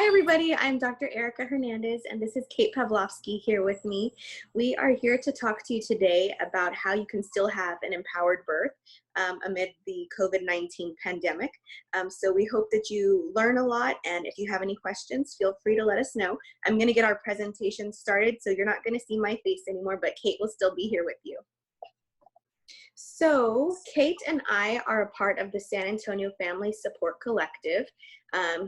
Hi everybody, I'm Dr. Erica Hernandez and this is Kate Pavlovsky here with me. We are here to talk to you today about how you can still have an empowered birth amid the COVID-19 pandemic. So we hope that you learn a lot, and if you have any questions, feel free to let us know. I'm going to get our presentation started, so you're not going to see my face anymore, but Kate will still be here with you. So Kate and I are a part of the San Antonio Family Support Collective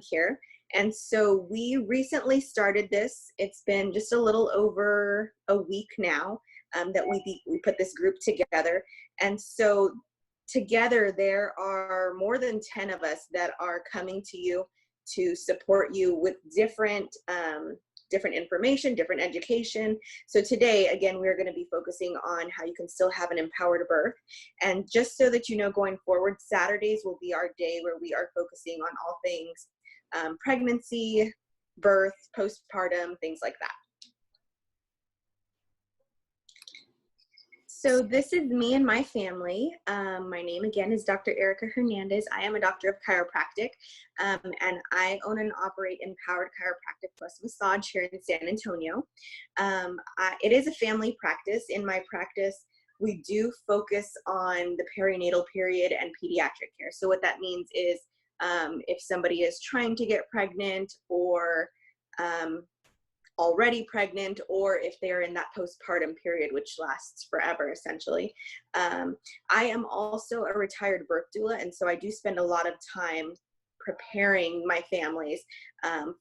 here. And so we recently started this. It's been just a little over a week now that we put this group together. And so together there are more than 10 of us that are coming to you to support you with different information, different education. So today, again, we're going to be focusing on how you can still have an empowered birth. And just so that you know, going forward, Saturdays will be our day where we are focusing on all things pregnancy, birth, postpartum, things like that. So this is me and my family. My name again is Dr. Erica Hernandez. I am a doctor of chiropractic, and I own and operate Empowered Chiropractic Plus Massage here in San Antonio. It is a family practice. In my practice, we do focus on the perinatal period and pediatric care. So what that means is if somebody is trying to get pregnant or already pregnant, or if they're in that postpartum period, which lasts forever, essentially. I am also a retired birth doula, and so I do spend a lot of time preparing my families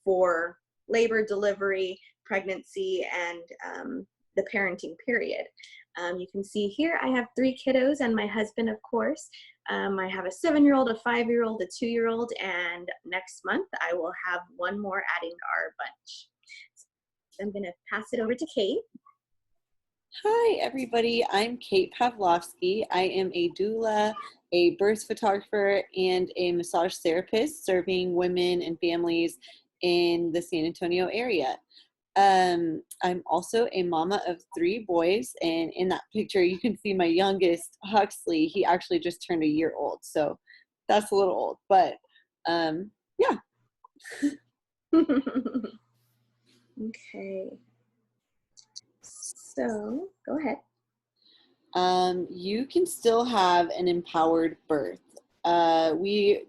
for labor, delivery, pregnancy, and the parenting period. You can see here I have 3 kiddos and my husband, of course. I have a 7-year-old, a 5-year-old, a 2-year-old, and next month I will have 1 more adding our bunch. So I'm going to pass it over to Kate. Hi, everybody. I'm Kate Pavlovsky. I am a doula, a birth photographer, and a massage therapist serving women and families in the San Antonio area. I'm also a mama of 3 boys, and in that picture you can see my youngest, Huxley. He actually just turned 1 year old, so that's a little old, but yeah. Okay, so go ahead. You can still have an empowered birth.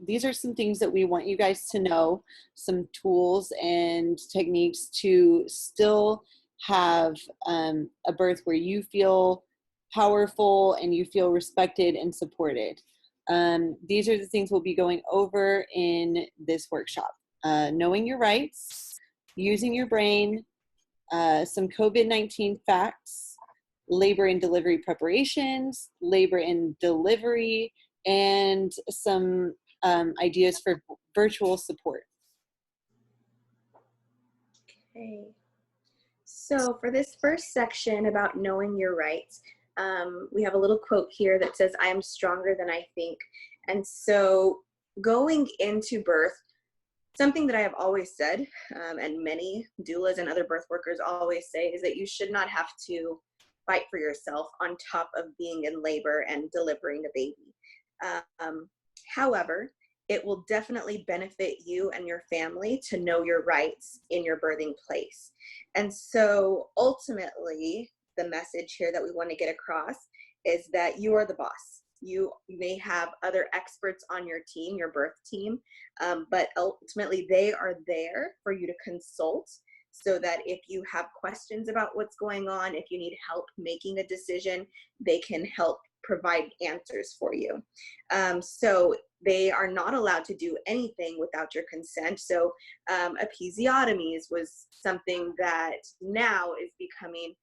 These are some things that we want you guys to know, some tools and techniques to still have a birth where you feel powerful and you feel respected and supported. These are the things we'll be going over in this workshop. Knowing your rights, using your brain, some COVID-19 facts, labor and delivery preparations, labor and delivery, and some ideas for virtual support. Okay, so for this first section about knowing your rights, we have a little quote here that says, "I am stronger than I think." And so going into birth, something that I have always said, and many doulas and other birth workers always say, is that you should not have to fight for yourself on top of being in labor and delivering a baby. However, it will definitely benefit you and your family to know your rights in your birthing place. And so ultimately, the message here that we want to get across is that you are the boss. You may have other experts on your team, your birth team, but ultimately they are there for you to consult, so that if you have questions about what's going on, if you need help making a decision, they can help provide answers for you. So they are not allowed to do anything without your consent. So episiotomies was something that now is becoming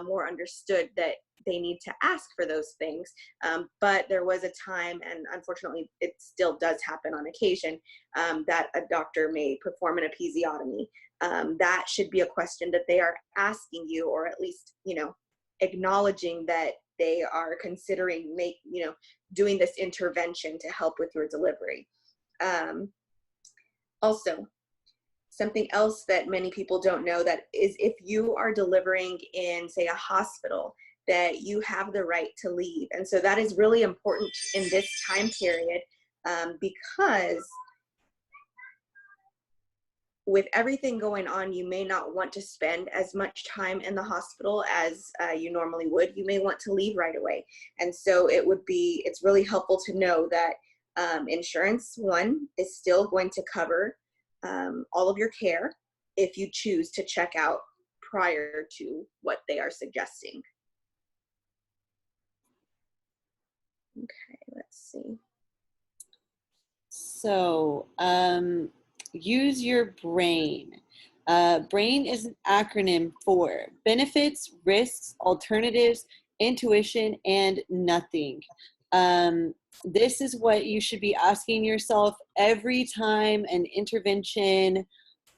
more understood, that they need to ask for those things. But there was a time, and unfortunately it still does happen on occasion, that a doctor may perform an episiotomy. That should be a question that they are asking you, or at least, acknowledging that they are considering doing this intervention to help with your delivery. Also, something else that many people don't know, that is, if you are delivering in, say, a hospital, that you have the right to leave. And so that is really important in this time period, because with everything going on, you may not want to spend as much time in the hospital as you normally would. You may want to leave right away. And so it's really helpful to know that insurance, one, is still going to cover all of your care if you choose to check out prior to what they are suggesting. Okay, let's see. So, use your brain. BRAIN is an acronym for benefits, risks, alternatives, intuition, and nothing. This is what you should be asking yourself every time an intervention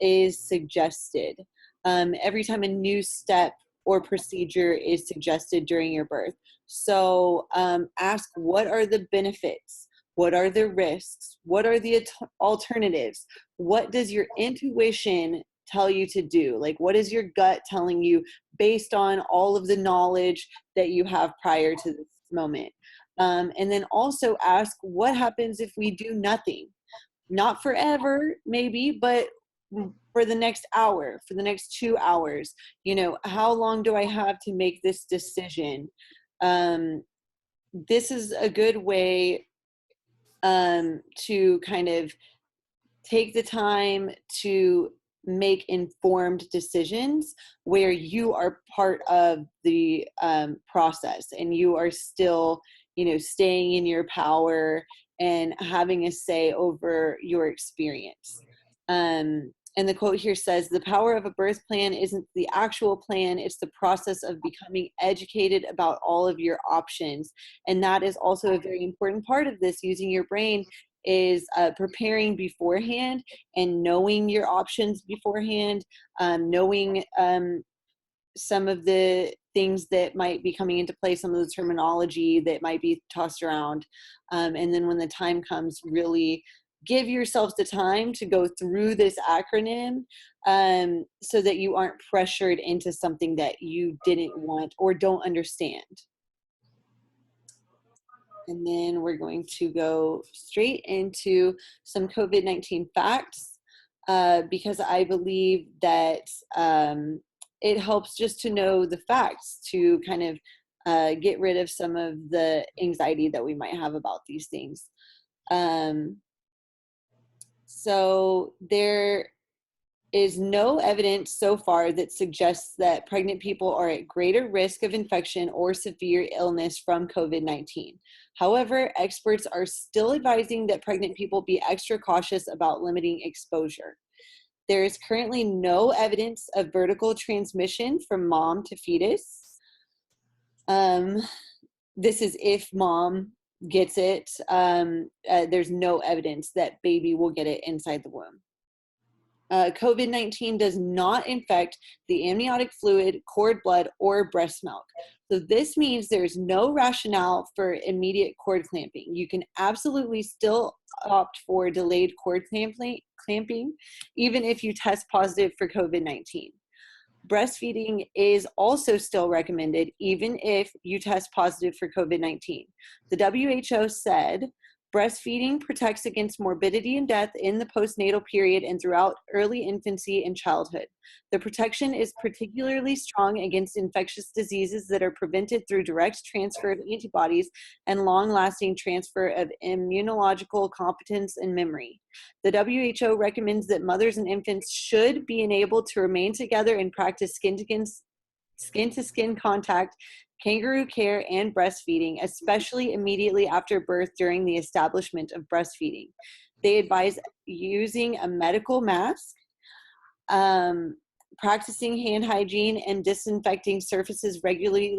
is suggested, every time a new step or procedure is suggested during your birth. So ask, what are the benefits? What are the risks? What are the alternatives? What does your intuition tell you to do? Like, what is your gut telling you based on all of the knowledge that you have prior to this moment? And then also ask, what happens if we do nothing? Not forever, maybe, but for the next hour, for the next 2 hours. You know, how long do I have to make this decision? This is a good way to kind of take the time to make informed decisions where you are part of the process and you are still, you know, staying in your power and having a say over your experience. And the quote here says, the power of a birth plan isn't the actual plan, it's the process of becoming educated about all of your options. And that is also a very important part of this, using your brain, is preparing beforehand and knowing your options beforehand, knowing some of the things that might be coming into play, some of the terminology that might be tossed around. And then when the time comes, really give yourselves the time to go through this acronym so that you aren't pressured into something that you didn't want or don't understand. And then we're going to go straight into some COVID-19 facts because I believe that it helps just to know the facts to kind of get rid of some of the anxiety that we might have about these things. So there is no evidence so far that suggests that pregnant people are at greater risk of infection or severe illness from COVID-19. However, experts are still advising that pregnant people be extra cautious about limiting exposure. There is currently no evidence of vertical transmission from mom to fetus. This is if mom gets it. There's no evidence that baby will get it inside the womb. COVID-19 does not infect the amniotic fluid, cord blood, or breast milk. So this means there's no rationale for immediate cord clamping. You can absolutely still opt for delayed cord clamping, even if you test positive for COVID-19. Breastfeeding is also still recommended, even if you test positive for COVID-19. The WHO said, breastfeeding protects against morbidity and death in the postnatal period and throughout early infancy and childhood. The protection is particularly strong against infectious diseases that are prevented through direct transfer of antibodies and long-lasting transfer of immunological competence and memory. The WHO recommends that mothers and infants should be enabled to remain together and practice skin-to-skin contact, kangaroo care, and breastfeeding, especially immediately after birth during the establishment of breastfeeding. They advise using a medical mask, practicing hand hygiene, and disinfecting surfaces regularly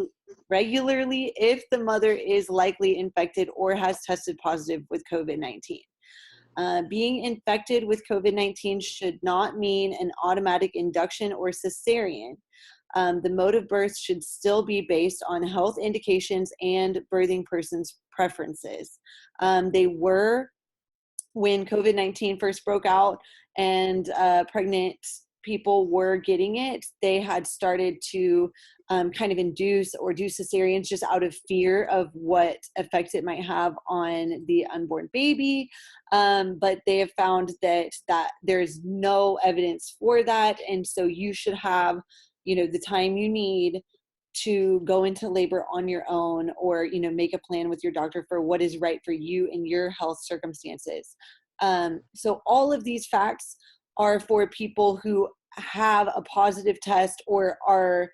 if the mother is likely infected or has tested positive with COVID-19. Being infected with COVID-19 should not mean an automatic induction or cesarean. The mode of birth should still be based on health indications and birthing person's preferences. They were, when COVID-19 first broke out and pregnant people were getting it, they had started to kind of induce or do cesareans just out of fear of what effects it might have on the unborn baby. But they have found that there's no evidence for that. And so you should have, the time you need to go into labor on your own, or, make a plan with your doctor for what is right for you and your health circumstances. So all of these facts are for people who have a positive test or are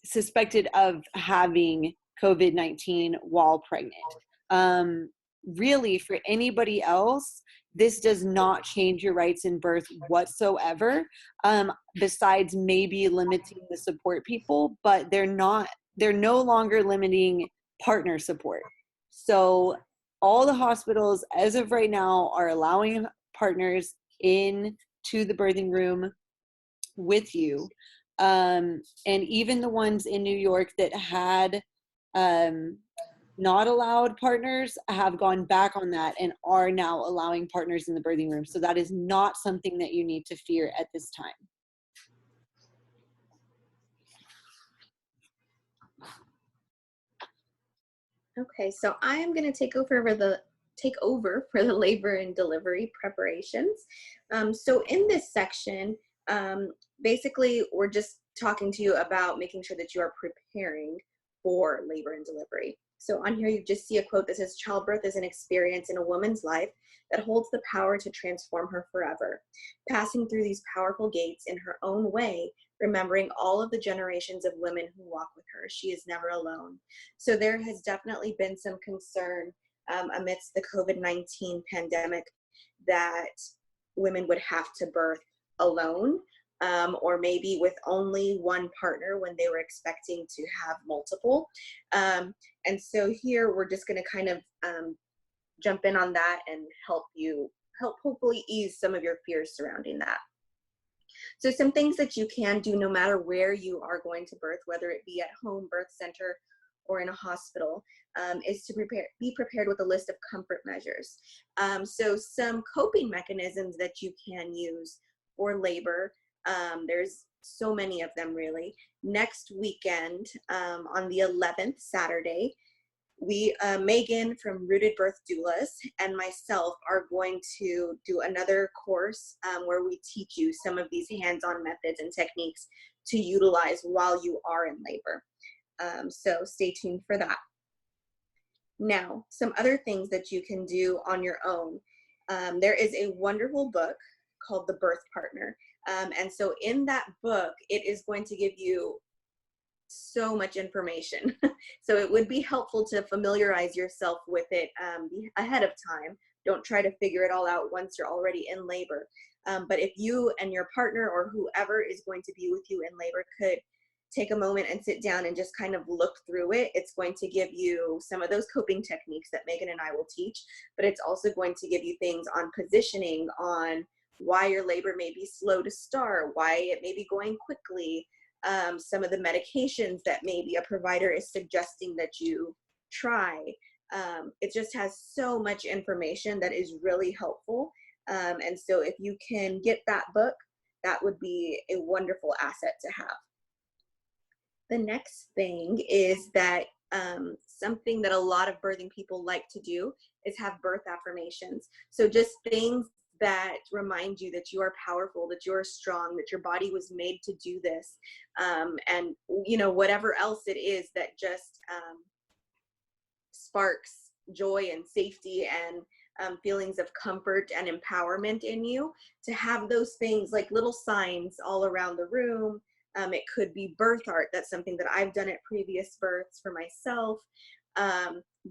suspected of having COVID-19 while pregnant. Really, for anybody else, this does not change your rights in birth whatsoever, besides maybe limiting the support people, but they're no longer limiting partner support. So all the hospitals as of right now are allowing partners into the birthing room with you. And even the ones in New York that had not allowed partners have gone back on that and are now allowing partners in the birthing room. So that is not something that you need to fear at this time. Okay, so I am going to take over for the labor and delivery preparations. So in this section, basically we're just talking to you about making sure that you are preparing for labor and delivery. So on here you just see a quote that says, "Childbirth is an experience in a woman's life that holds the power to transform her forever. Passing through these powerful gates in her own way, remembering all of the generations of women who walk with her, she is never alone." So there has definitely been some concern amidst the COVID-19 pandemic that women would have to birth alone, or maybe with only one partner when they were expecting to have multiple. And so here we're just going to kind of jump in on that and help hopefully ease some of your fears surrounding that. So some things that you can do no matter where you are going to birth, whether it be at home, birth center, or in a hospital, is to be prepared with a list of comfort measures. So some coping mechanisms that you can use for labor, there's so many of them really. Next weekend, on the 11th, Saturday, we, Megan from Rooted Birth Doulas and myself are going to do another course where we teach you some of these hands-on methods and techniques to utilize while you are in labor. So stay tuned for that. Now, some other things that you can do on your own. There is a wonderful book called The Birth Partner. And so in that book, it is going to give you so much information. So it would be helpful to familiarize yourself with it ahead of time. Don't try to figure it all out once you're already in labor. But if you and your partner or whoever is going to be with you in labor could take a moment and sit down and just kind of look through it, it's going to give you some of those coping techniques that Megan and I will teach, but it's also going to give you things on positioning, on why your labor may be slow to start, why it may be going quickly, some of the medications that maybe a provider is suggesting that you try. It just has so much information that is really helpful. And so if you can get that book, that would be a wonderful asset to have. The next thing is that something that a lot of birthing people like to do is have birth affirmations. So just things that remind you that you are powerful, that you are strong, that your body was made to do this. And, you know, whatever else it is that just sparks joy and safety and feelings of comfort and empowerment in you, to have those things like little signs all around the room. It could be birth art. That's something that I've done at previous births for myself.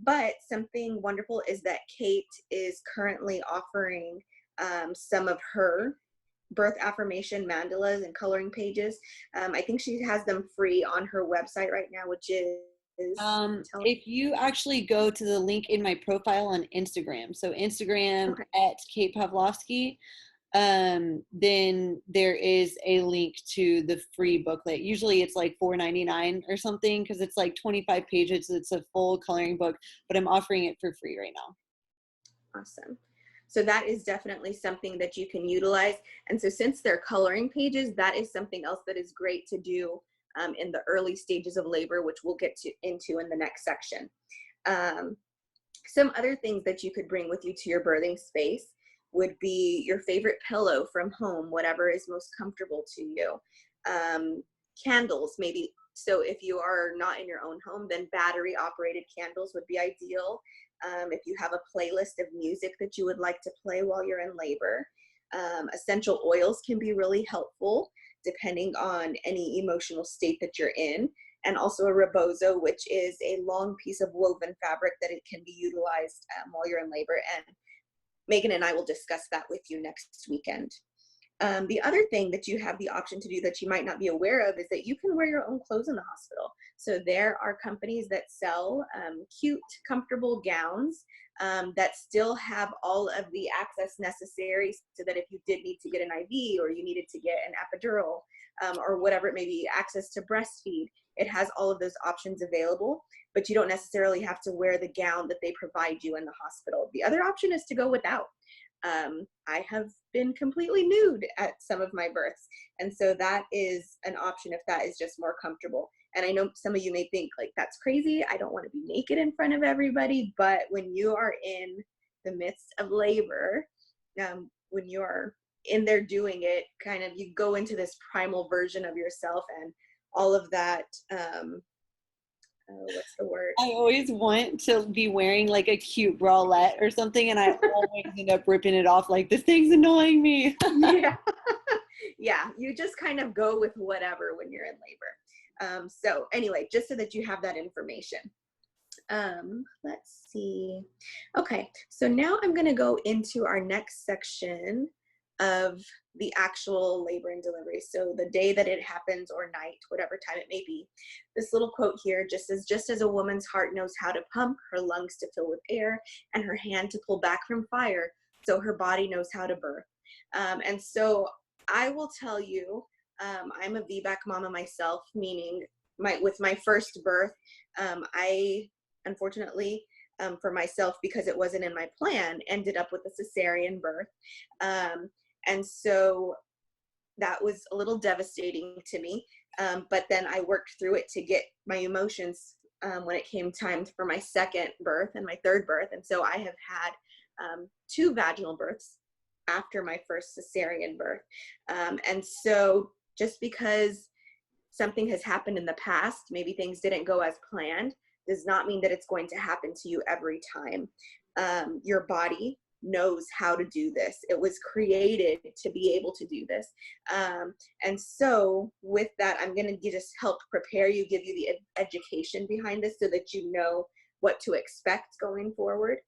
But something wonderful is that Kate is currently offering some of her birth affirmation mandalas and coloring pages. I think she has them free on her website right now, which is if you actually go to the link in my profile on Instagram, so Instagram okay. at Kate Pavlovsky, then there is a link to the free booklet. Usually it's like $4.99 or something, because it's like 25 pages. It's a full coloring book, but I'm offering it for free right now. Awesome. So that is definitely something that you can utilize. And so since they're coloring pages, that is something else that is great to do in the early stages of labor, which we'll get into in the next section. Some other things that you could bring with you to your birthing space would be your favorite pillow from home, whatever is most comfortable to you. Candles, maybe. So if you are not in your own home, then battery operated candles would be ideal. If you have a playlist of music that you would like to play while you're in labor. Essential oils can be really helpful depending on any emotional state that you're in. And also a rebozo, which is a long piece of woven fabric that it can be utilized while you're in labor. And Megan and I will discuss that with you next weekend. The other thing that you have the option to do that you might not be aware of is that you can wear your own clothes in the hospital. So there are companies that sell cute, comfortable gowns that still have all of the access necessary so that if you did need to get an IV or you needed to get an epidural or whatever it may be, access to breastfeed, it has all of those options available, but you don't necessarily have to wear the gown that they provide you in the hospital. The other option is to go without. I have been completely nude at some of my births. And so that is an option if that is just more comfortable. And I know some of you may think like, that's crazy. I don't want to be naked in front of everybody. But when you are in the midst of labor, when you are in there doing it, kind of, you go into this primal version of yourself and all of that, what's the word? I always want to be wearing like a cute bralette or something, and I always end up ripping it off like, this thing's annoying me. Yeah. Yeah, you just kind of go with whatever when you're in labor. So anyway, just so that you have that information. Let's see. Okay, so now I'm going to go into our next section of the actual labor and delivery. So the day that it happens or night, whatever time it may be. This little quote here just says, just as a woman's heart knows how to pump, her lungs to fill with air, and her hand to pull back from fire, so her body knows how to birth. And so I will tell you, I'm a VBAC mama myself, meaning with my first birth, I unfortunately, for myself, because it wasn't in my plan, ended up with a cesarean birth. And so that was a little devastating to me. But then I worked through it to get my emotions when it came time for my second birth and my third birth. And so I have had 2 vaginal births after my first cesarean birth. And so just because something has happened in the past, maybe things didn't go as planned, does not mean that it's going to happen to you every time. Your body knows how to do this. It was created to be able to do this. And so with that, I'm going to just help prepare you, give you the education behind this so that you know what to expect going forward.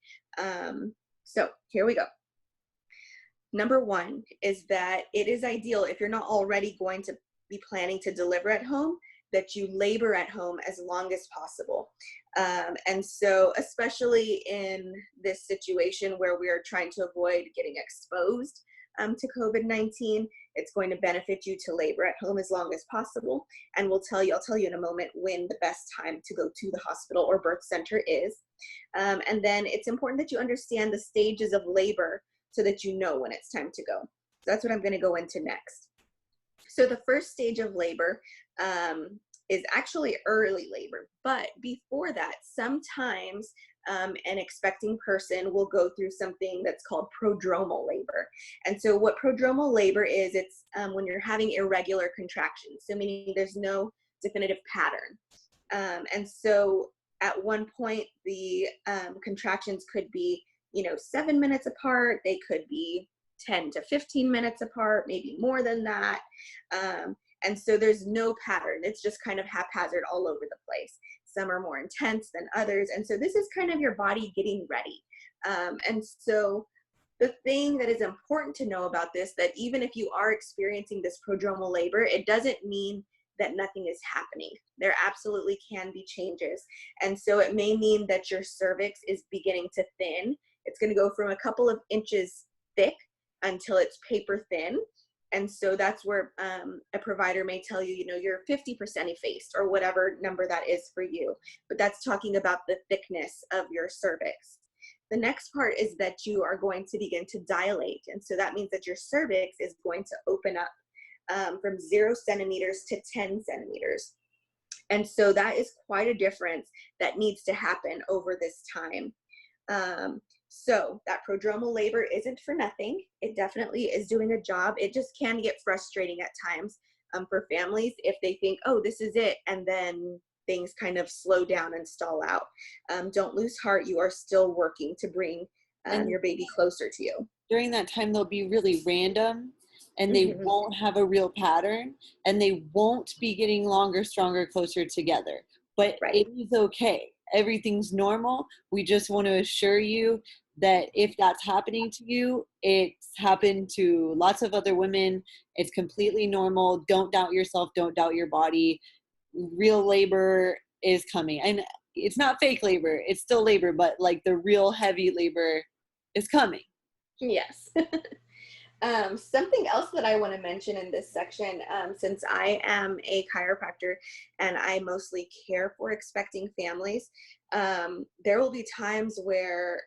So here we go. Number 1 is that it is ideal, if you're not already going to be planning to deliver at home, that you labor at home as long as possible. And so especially in this situation where we are trying to avoid getting exposed to COVID-19, it's going to benefit you to labor at home as long as possible. And I'll tell you in a moment when the best time to go to the hospital or birth center is. And then it's important that you understand the stages of labor so that you know when it's time to go. So that's what I'm going to go into next. So the first stage of labor is actually early labor, but before that, sometimes an expecting person will go through something that's called prodromal labor. And so what prodromal labor is, it's when you're having irregular contractions, so meaning there's no definitive pattern. And so at one point, the contractions could be, 7 minutes apart, they could be 10 to 15 minutes apart, maybe more than that. And so there's no pattern. It's just kind of haphazard all over the place. Some are more intense than others. And so this is kind of your body getting ready. And so the thing that is important to know about this, that even if you are experiencing this prodromal labor, it doesn't mean that nothing is happening. There absolutely can be changes. And so it may mean that your cervix is beginning to thin. It's going to go from a couple of inches thick until it's paper thin. And so that's where a provider may tell you, you're 50% effaced or whatever number that is for you. But that's talking about the thickness of your cervix. The next part is that you are going to begin to dilate. And so that means that your cervix is going to open up from 0 centimeters to 10 centimeters. And so that is quite a difference that needs to happen over this time. So that prodromal labor isn't for nothing. It definitely is doing a job. It just can get frustrating at times for families if they think, oh, this is it, and then things kind of slow down and stall out. Don't lose heart. You are still working to bring your baby closer to you. During that time, they'll be really random, and they won't have a real pattern, and they won't be getting longer, stronger, closer together. But it is okay. Everything's normal. We just want to assure you that if that's happening to you, it's happened to lots of other women. It's completely normal. Don't doubt yourself. Don't doubt your body. Real labor is coming. And it's not fake labor. It's still labor, but like the real heavy labor is coming. Yes. Something else that I want to mention in this section, since I am a chiropractor and I mostly care for expecting families, there will be times where,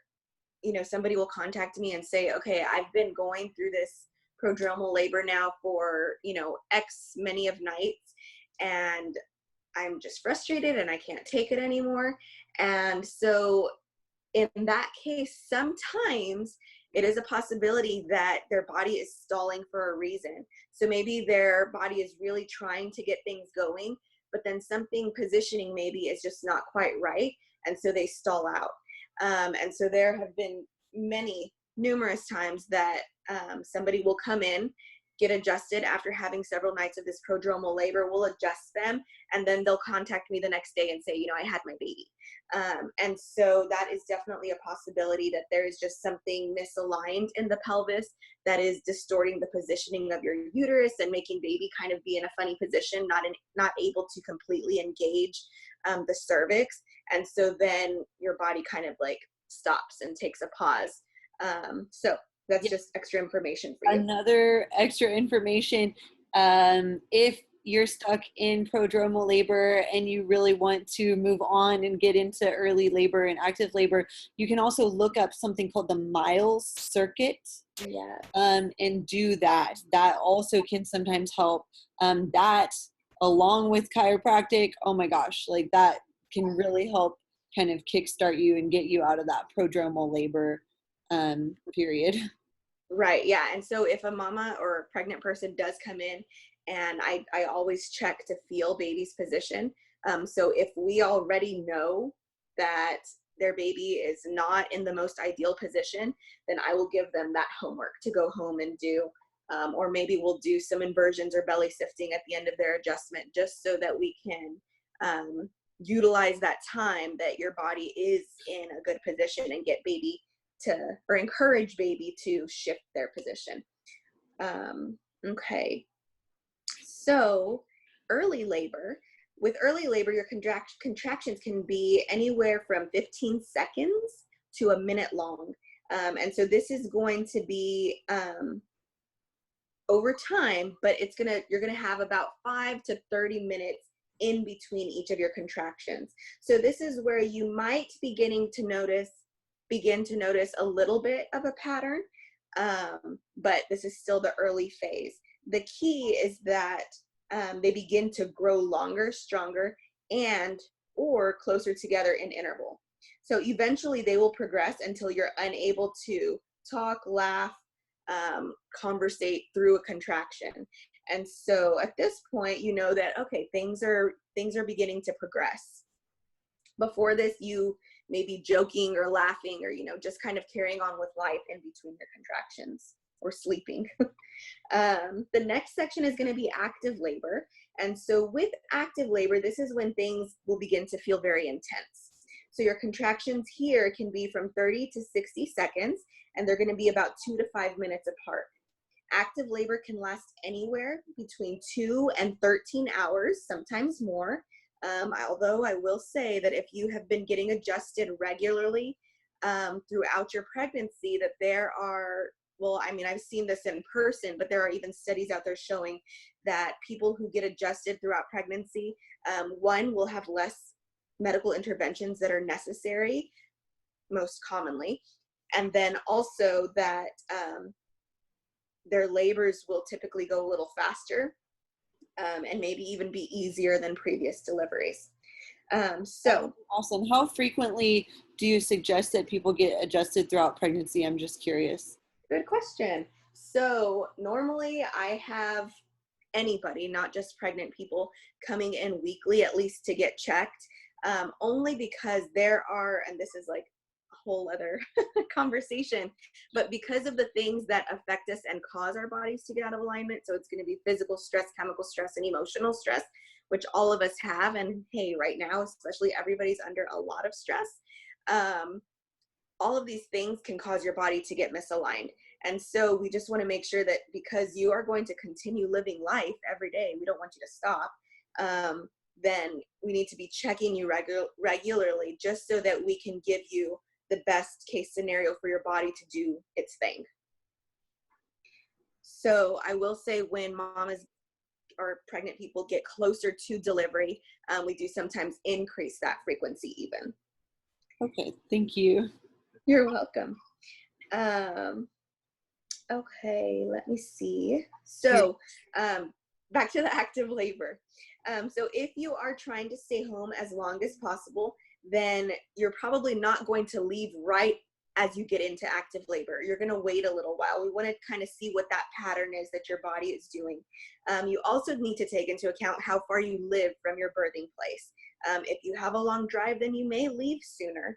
you know, somebody will contact me and say, okay, I've been going through this prodromal labor now for, you know, X many of nights, and I'm just frustrated and I can't take it anymore. And so in that case, sometimes it is a possibility that their body is stalling for a reason. So maybe their body is really trying to get things going, but then something positioning maybe is just not quite right. And so they stall out. And so there have been numerous times that somebody will come in, get adjusted after having several nights of this prodromal labor. We'll adjust them, and then they'll contact me the next day and say, you know, I had my baby. And so that is definitely a possibility that there is just something misaligned in the pelvis that is distorting the positioning of your uterus and making baby kind of be in a funny position, not able to completely engage the cervix. And so then your body kind of like stops and takes a pause. So that's just extra information for you. Another extra information, if you're stuck in prodromal labor and you really want to move on and get into early labor and active labor, you can also look up something called the Miles circuit. Yeah. And do that. That also can sometimes help. That along with chiropractic, oh my gosh, like that can really help kind of kickstart you and get you out of that prodromal labor period. Right. Yeah. And so if a mama or a pregnant person does come in, and I always check to feel baby's position. So if we already know that their baby is not in the most ideal position, then I will give them that homework to go home and do. Or maybe we'll do some inversions or belly sifting at the end of their adjustment, just so that we can utilize that time that your body is in a good position and get baby or encourage baby to shift their position. Okay. So early labor, with early labor, your contractions can be anywhere from 15 seconds to a minute long. And so this is going to be over time, but you're going to have about 5 to 30 minutes in between each of your contractions. So this is where you might begin to notice a little bit of a pattern, but this is still the early phase. The key is that they begin to grow longer, stronger, or closer together in interval. So eventually they will progress until you're unable to talk, laugh, conversate through a contraction. And so at this point, you know that, okay, things are beginning to progress. Before this, you may be joking or laughing or, you know, just kind of carrying on with life in between your contractions or sleeping. The next section is going to be active labor. And so with active labor, this is when things will begin to feel very intense. So your contractions here can be from 30 to 60 seconds, and they're going to be about 2 to 5 minutes apart. Active labor can last anywhere between 2 and 13 hours, sometimes more. Although I will say that if you have been getting adjusted regularly throughout your pregnancy, that there are, well, I mean, I've seen this in person, but there are even studies out there showing that people who get adjusted throughout pregnancy, one, will have less medical interventions that are necessary, most commonly. And then also that their labors will typically go a little faster, and maybe even be easier than previous deliveries. So awesome. How frequently do you suggest that people get adjusted throughout pregnancy? I'm just curious. good question. So normally I have anybody, not just pregnant people, coming in weekly at least to get checked, only because there are, and this is like a whole other conversation, but because of the things that affect us and cause our bodies to get out of alignment, so it's going to be physical stress, chemical stress, and emotional stress, which all of us have. And hey, right now, especially, everybody's under a lot of stress. All of these things can cause your body to get misaligned. And so we just want to make sure that, because you are going to continue living life every day, we don't want you to stop, then we need to be checking you regularly, just so that we can give you the best case scenario for your body to do its thing. So I will say, when mamas or pregnant people get closer to delivery, we do sometimes increase that frequency even. Okay, thank you. You're welcome. Okay, let me see. So back to the active labor. So if you are trying to stay home as long as possible, then you're probably not going to leave right as you get into active labor. You're going to wait a little while. We want to kind of see what that pattern is that your body is doing. You also need to take into account how far you live from your birthing place. If you have a long drive, then you may leave sooner.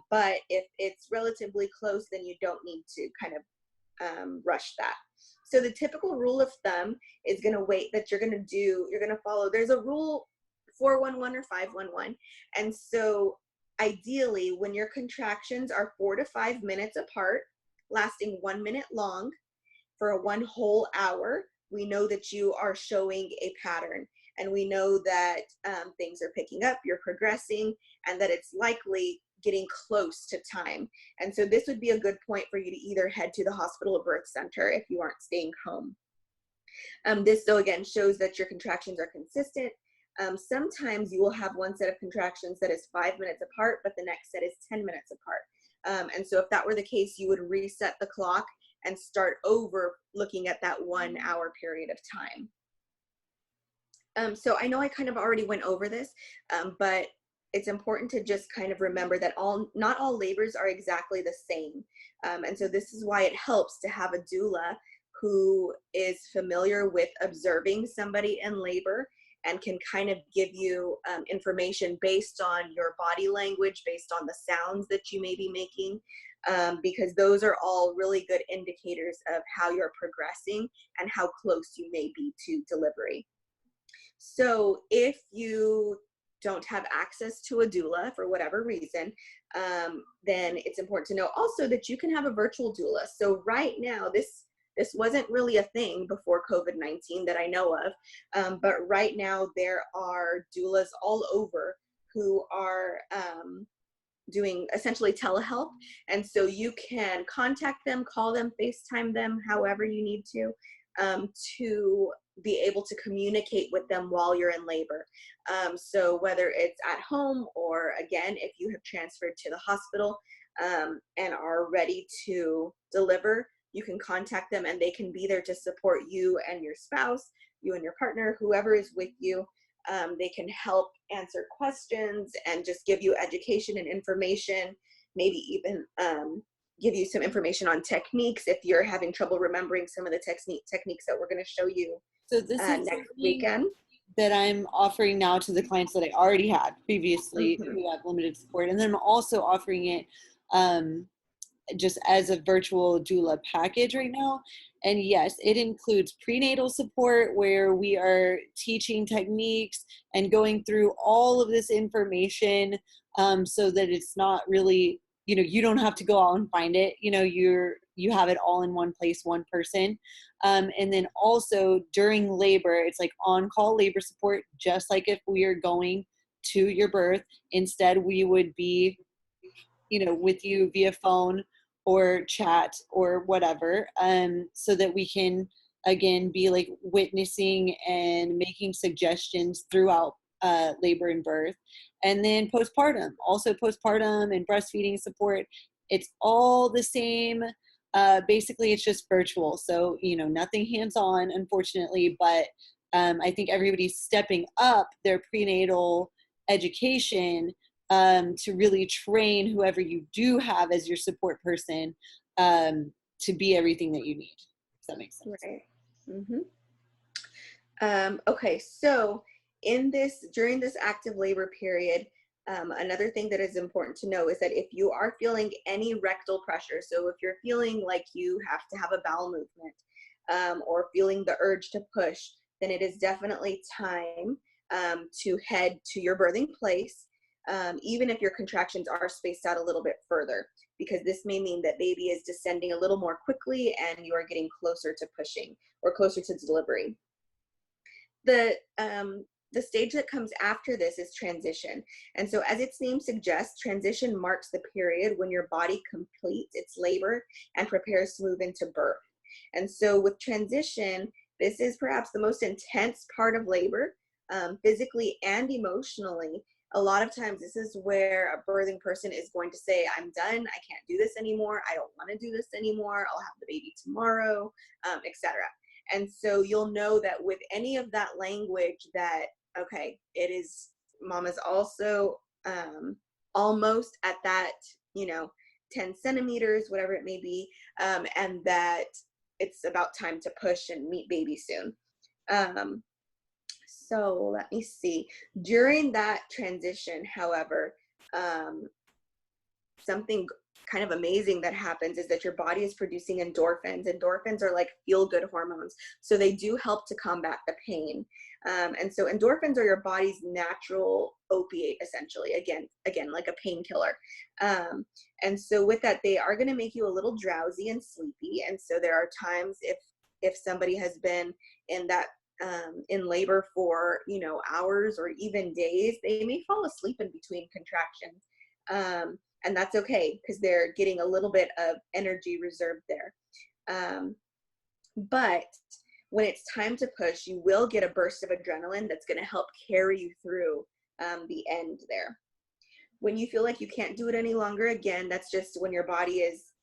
But if it's relatively close, then you don't need to kind of rush that. So the typical rule of thumb is going to wait that you're going to follow. There's a rule 411 or 511. And so ideally, when your contractions are 4 to 5 minutes apart, lasting 1 minute long for one whole hour, we know that you are showing a pattern. And we know that things are picking up, you're progressing, and that it's likely getting close to time. And so this would be a good point for you to either head to the hospital or birth center if you aren't staying home. This, though, again, shows that your contractions are consistent. Sometimes you will have one set of contractions that is 5 minutes apart, but the next set is 10 minutes apart. And so if that were the case, you would reset the clock and start over looking at that 1 hour period of time. So I know I kind of already went over this, but it's important to just kind of remember that not all labors are exactly the same. And so this is why it helps to have a doula who is familiar with observing somebody in labor and can kind of give you information based on your body language, based on the sounds that you may be making, because those are all really good indicators of how you're progressing and how close you may be to delivery. So if you don't have access to a doula for whatever reason, then it's important to know also that you can have a virtual doula. So right now, this wasn't really a thing before COVID-19 that I know of, but right now there are doulas all over who are doing essentially telehealth. And so you can contact them, call them, FaceTime them, however you need to be able to communicate with them while you're in labor. So whether it's at home or, again, if you have transferred to the hospital and are ready to deliver, you can contact them and they can be there to support you and your spouse, you and your partner, whoever is with you. They can help answer questions and just give you education and information, maybe even give you some information on techniques if you're having trouble remembering some of the techniques that we're going to show you. So this is next weekend that I'm offering now to the clients that I already had previously who have limited support. And then I'm also offering it just as a virtual doula package right now. And yes, it includes prenatal support where we are teaching techniques and going through all of this information so that it's not really, you don't have to go out and find it. You have it all in one place, one person. And then also during labor, it's like on-call labor support, just like if we are going to your birth. Instead, we would be, with you via phone or chat or whatever, so that we can, again, be like witnessing and making suggestions throughout labor and birth. And then postpartum, also postpartum and breastfeeding support. It's all the same. Basically, it's just virtual. So, you know, nothing hands-on, unfortunately, but I think everybody's stepping up their prenatal education to really train whoever you do have as your support person to be everything that you need. Does that make sense? Right. Okay, so during this active labor period, another thing that is important to know is that if you are feeling any rectal pressure, so if you're feeling like you have to have a bowel movement or feeling the urge to push, then it is definitely time to head to your birthing place, even if your contractions are spaced out a little bit further, because this may mean that baby is descending a little more quickly and you are getting closer to pushing or closer to delivery. The stage that comes after this is transition. And so as its name suggests, transition marks the period when your body completes its labor and prepares to move into birth. And so with transition, this is perhaps the most intense part of labor, physically and emotionally. A lot of times this is where a birthing person is going to say, I'm done, I can't do this anymore, I don't want to do this anymore, I'll have the baby tomorrow, etc. And so you'll know that with any of that language that, okay, it is, mama's also almost at that, 10 centimeters, whatever it may be, and that it's about time to push and meet baby soon. So let me see. During that transition, however, something kind of amazing that happens is that your body is producing endorphins. Endorphins are like feel-good hormones. So they do help to combat the pain. And so endorphins are your body's natural opiate, essentially, again, like a painkiller. And so with that, they are going to make you a little drowsy and sleepy. And so there are times if somebody has been in that in labor for, hours or even days, they may fall asleep in between contractions. And that's okay because they're getting a little bit of energy reserved there. But when it's time to push, you will get a burst of adrenaline that's going to help carry you through the end there. When you feel like you can't do it any longer, again, that's just when your body is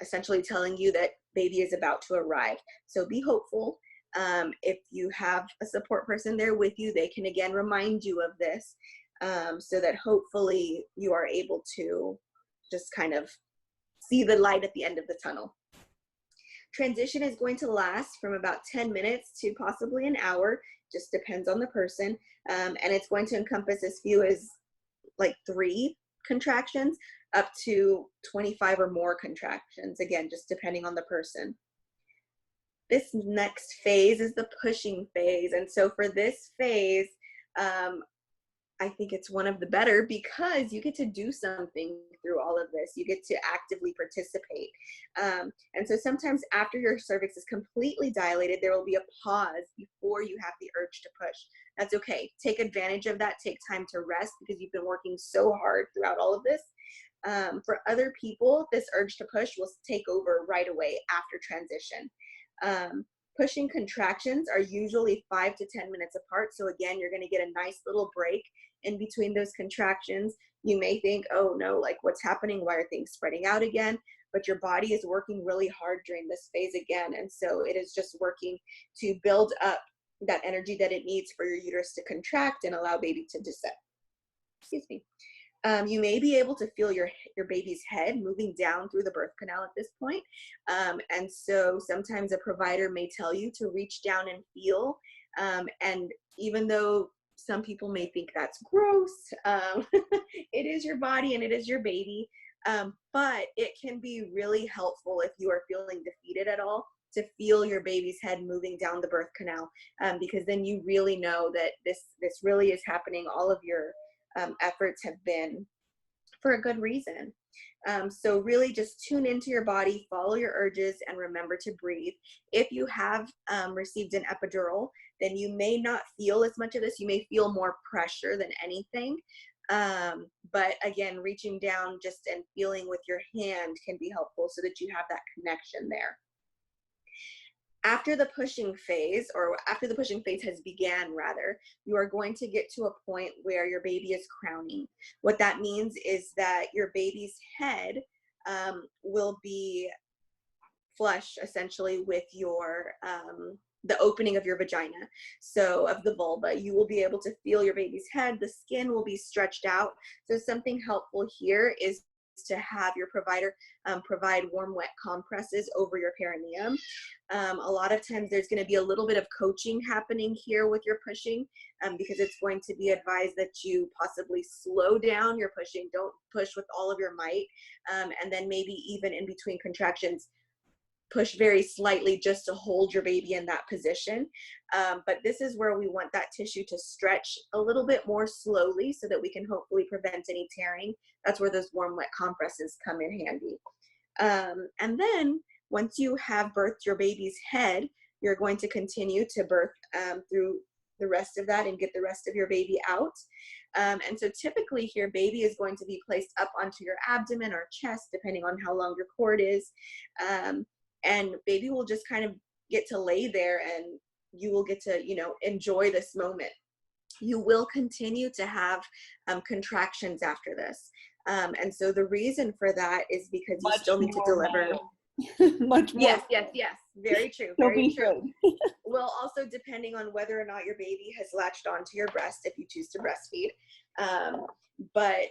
essentially telling you that baby is about to arrive. So be hopeful. If you have a support person there with you, they can again remind you of this so that hopefully you are able to just kind of see the light at the end of the tunnel. Transition is going to last from about 10 minutes to possibly an hour, just depends on the person. And it's going to encompass as few as like 3 contractions up to 25 or more contractions, again, just depending on the person. This next phase is the pushing phase. And so for this phase, I think it's one of the better because you get to do something through all of this. You get to actively participate. And so sometimes after your cervix is completely dilated, there will be a pause before you have the urge to push. That's okay. Take advantage of that. Take time to rest because you've been working so hard throughout all of this. For other people, this urge to push will take over right away after transition. Pushing contractions are usually 5 to 10 minutes apart. So again, you're going to get a nice little break in between those contractions. You may think, oh no, like what's happening? Why are things spreading out again? But your body is working really hard during this phase again. And so it is just working to build up that energy that it needs for your uterus to contract and allow baby to descend. Excuse me. You may be able to feel your baby's head moving down through the birth canal at this point. And so sometimes a provider may tell you to reach down and feel. And even though some people may think that's gross, it is your body and it is your baby. But it can be really helpful if you are feeling defeated at all to feel your baby's head moving down the birth canal, because then you really know that this really is happening. All of your efforts have been for a good reason. So really just tune into your body, follow your urges, and remember to breathe. If you have received an epidural, then you may not feel as much of this. You may feel more pressure than anything. But again, reaching down just and feeling with your hand can be helpful so that you have that connection there. after the pushing phase, or after the pushing phase has began rather, you are going to get to a point where your baby is crowning. What that means is that your baby's head will be flush essentially with your the opening of your vagina, so of the vulva. You will be able to feel your baby's head, the skin will be stretched out. So something helpful here is to have your provider provide warm wet compresses over your perineum. A lot of times there's going to be a little bit of coaching happening here with your pushing, because it's going to be advised that you possibly slow down your pushing, don't push with all of your might, and then maybe even in between contractions push very slightly just to hold your baby in that position. But this is where we want that tissue to stretch a little bit more slowly so that we can hopefully prevent any tearing. That's where those warm wet compresses come in handy. And then once you have birthed your baby's head, you're going to continue to birth through the rest of that and get the rest of your baby out. And so typically here, baby is going to be placed up onto your abdomen or chest, depending on how long your cord is. And baby will just kind of get to lay there, and you will get to, you know, enjoy this moment. You will continue to have contractions after this. And so the reason for that is because you still need to deliver. Much more. Yes. Very true. Very true. Well, also depending on whether or not your baby has latched onto your breast, if you choose to breastfeed. But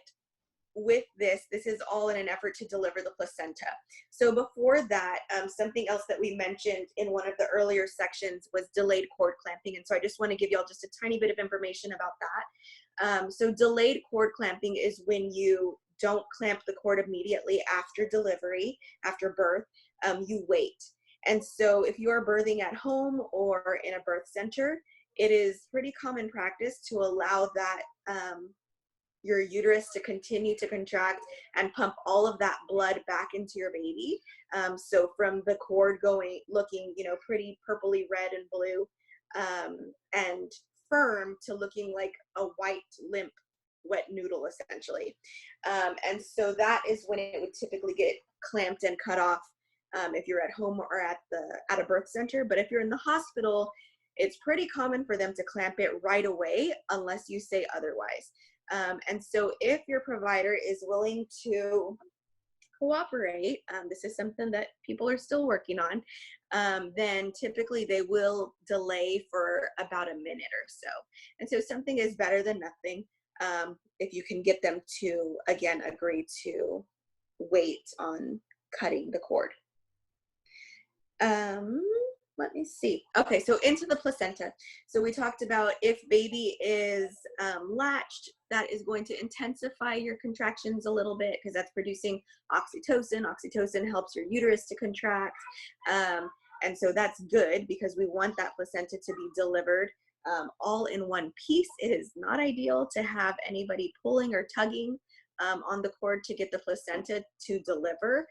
with this is all in an effort to deliver the placenta. So before that, something else that we mentioned in one of the earlier sections was delayed cord clamping. And so I just want to give y'all just a tiny bit of information about that. So delayed cord clamping is when you don't clamp the cord immediately after delivery, after birth, you wait. And so if you are birthing at home or in a birth center, it is pretty common practice to allow that your uterus to continue to contract and pump all of that blood back into your baby. So from the cord looking, you know, pretty purpley red and blue, and firm, to looking like a white, limp, wet noodle, essentially. And so that is when it would typically get clamped and cut off, if you're at home or at a birth center. But if you're in the hospital, it's pretty common for them to clamp it right away unless you say otherwise. And so if your provider is willing to cooperate, this is something that people are still working on, then typically they will delay for about a minute or so. And so something is better than nothing, if you can get them to, again, agree to wait on cutting the cord. Let me see. Okay, so into the placenta. So we talked about if baby is latched, that is going to intensify your contractions a little bit because that's producing oxytocin. Oxytocin helps your uterus to contract. And so that's good because we want that placenta to be delivered all in one piece. It is not ideal to have anybody pulling or tugging on the cord to get the placenta to deliver.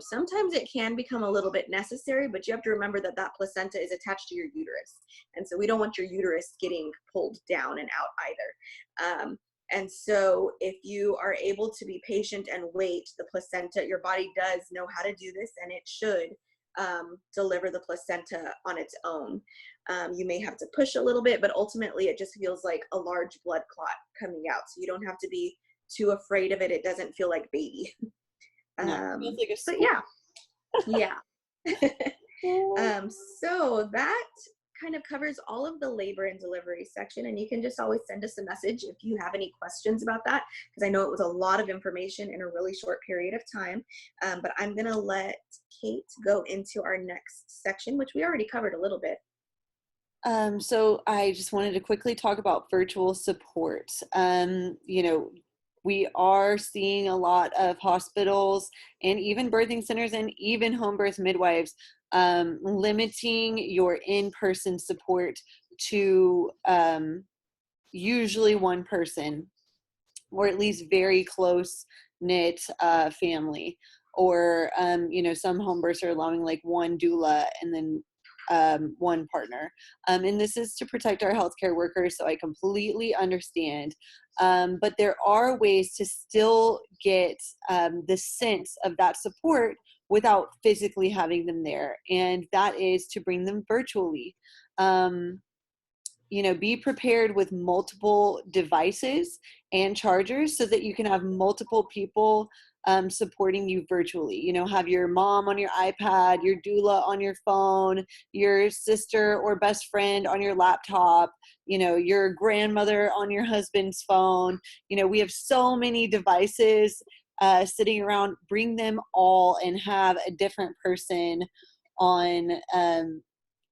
Sometimes it can become a little bit necessary, but you have to remember that that placenta is attached to your uterus. And so we don't want your uterus getting pulled down and out either. And so if you are able to be patient and wait, the placenta, your body does know how to do this, and it should deliver the placenta on its own. You may have to push a little bit, but ultimately it just feels like a large blood clot coming out. So you don't have to be too afraid of it. It doesn't feel like baby. No, it feels like but yeah. So that kind of covers all of the labor and delivery section, and you can just always send us a message if you have any questions about that, because I know it was a lot of information in a really short period of time. But I'm gonna let Kate go into our next section, which we already covered a little bit. So I just wanted to quickly talk about virtual support. You know, we are seeing a lot of hospitals and even birthing centers and even home birth midwives limiting your in-person support to usually one person, or at least very close-knit family. Or, you know, some home births are allowing like one doula and then one partner. And this is to protect our healthcare workers, so I completely understand. But there are ways to still get the sense of that support without physically having them there. And that is to bring them virtually. You know, be prepared with multiple devices and chargers so that you can have multiple people supporting you virtually. You know, have your mom on your iPad, your doula on your phone, your sister or best friend on your laptop, you know, your grandmother on your husband's phone. You know, we have so many devices sitting around. Bring them all and have a different person on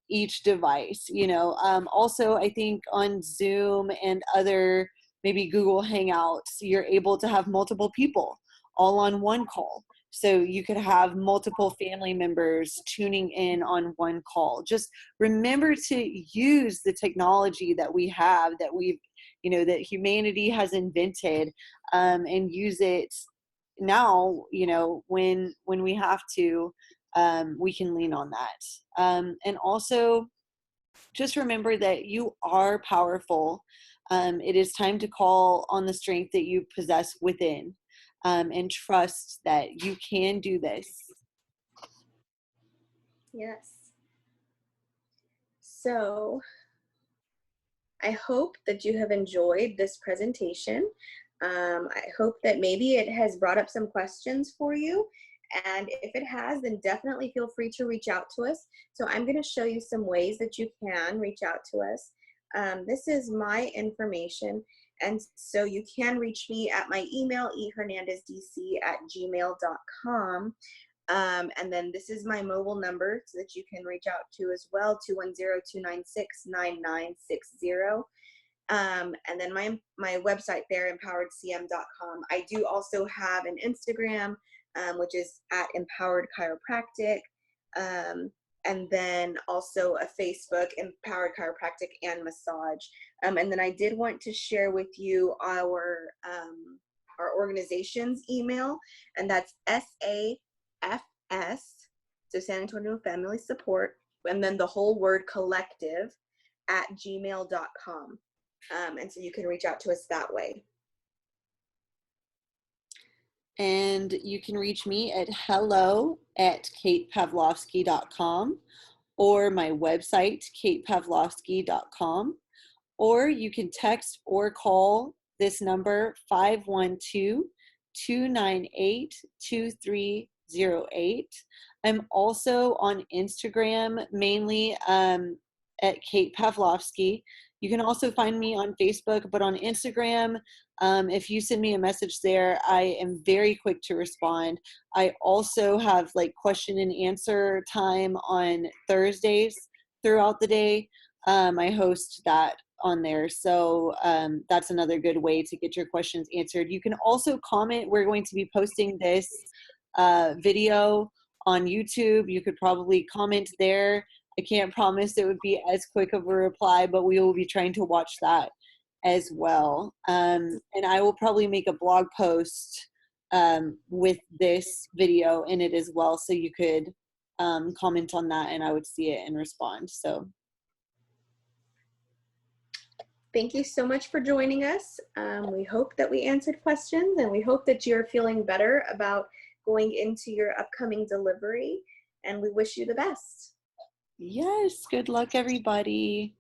each device, you know. Also, I think on Zoom and other, maybe Google Hangouts, you're able to have multiple people all on one call. So you could have multiple family members tuning in on one call. Just remember to use the technology that we have, that we've, you know, that humanity has invented, and use it now, you know, when we have to. We can lean on that. And also, just remember that you are powerful. It is time to call on the strength that you possess within, and trust that you can do this. Yes. So I hope that you have enjoyed this presentation. I hope that maybe it has brought up some questions for you. And if it has, then definitely feel free to reach out to us. So I'm going to show you some ways that you can reach out to us. This is my information. And so you can reach me at my email, ehernandezdc@gmail.com. And then this is my mobile number so that you can reach out to as well, 210-296-9960. And then my website there, empoweredcm.com. I do also have an Instagram, which is at Empowered Chiropractic, and then also a Facebook, Empowered Chiropractic and Massage. And then I did want to share with you our organization's email, and that's SAFS, so San Antonio Family Support, and then the whole word collective @gmail.com. And so you can reach out to us that way. And you can reach me at hello@katepavlovsky.com, or my website, katepavlovsky.com, or you can text or call this number, 512-298-2308. I'm also on Instagram, mainly at Kate Pavlovsky. You can also find me on Facebook, but on Instagram, if you send me a message there, I am very quick to respond. I also have like question and answer time on Thursdays throughout the day. I host that on there. So that's another good way to get your questions answered. You can also comment. We're going to be posting this video on YouTube. You could probably comment there. I can't promise it would be as quick of a reply, but we will be trying to watch that as well. And I will probably make a blog post with this video in it as well, so you could comment on that and I would see it and respond. So thank you so much for joining us. We hope that we answered questions, and we hope that you're feeling better about going into your upcoming delivery, and we wish you the best. yes, good luck everybody.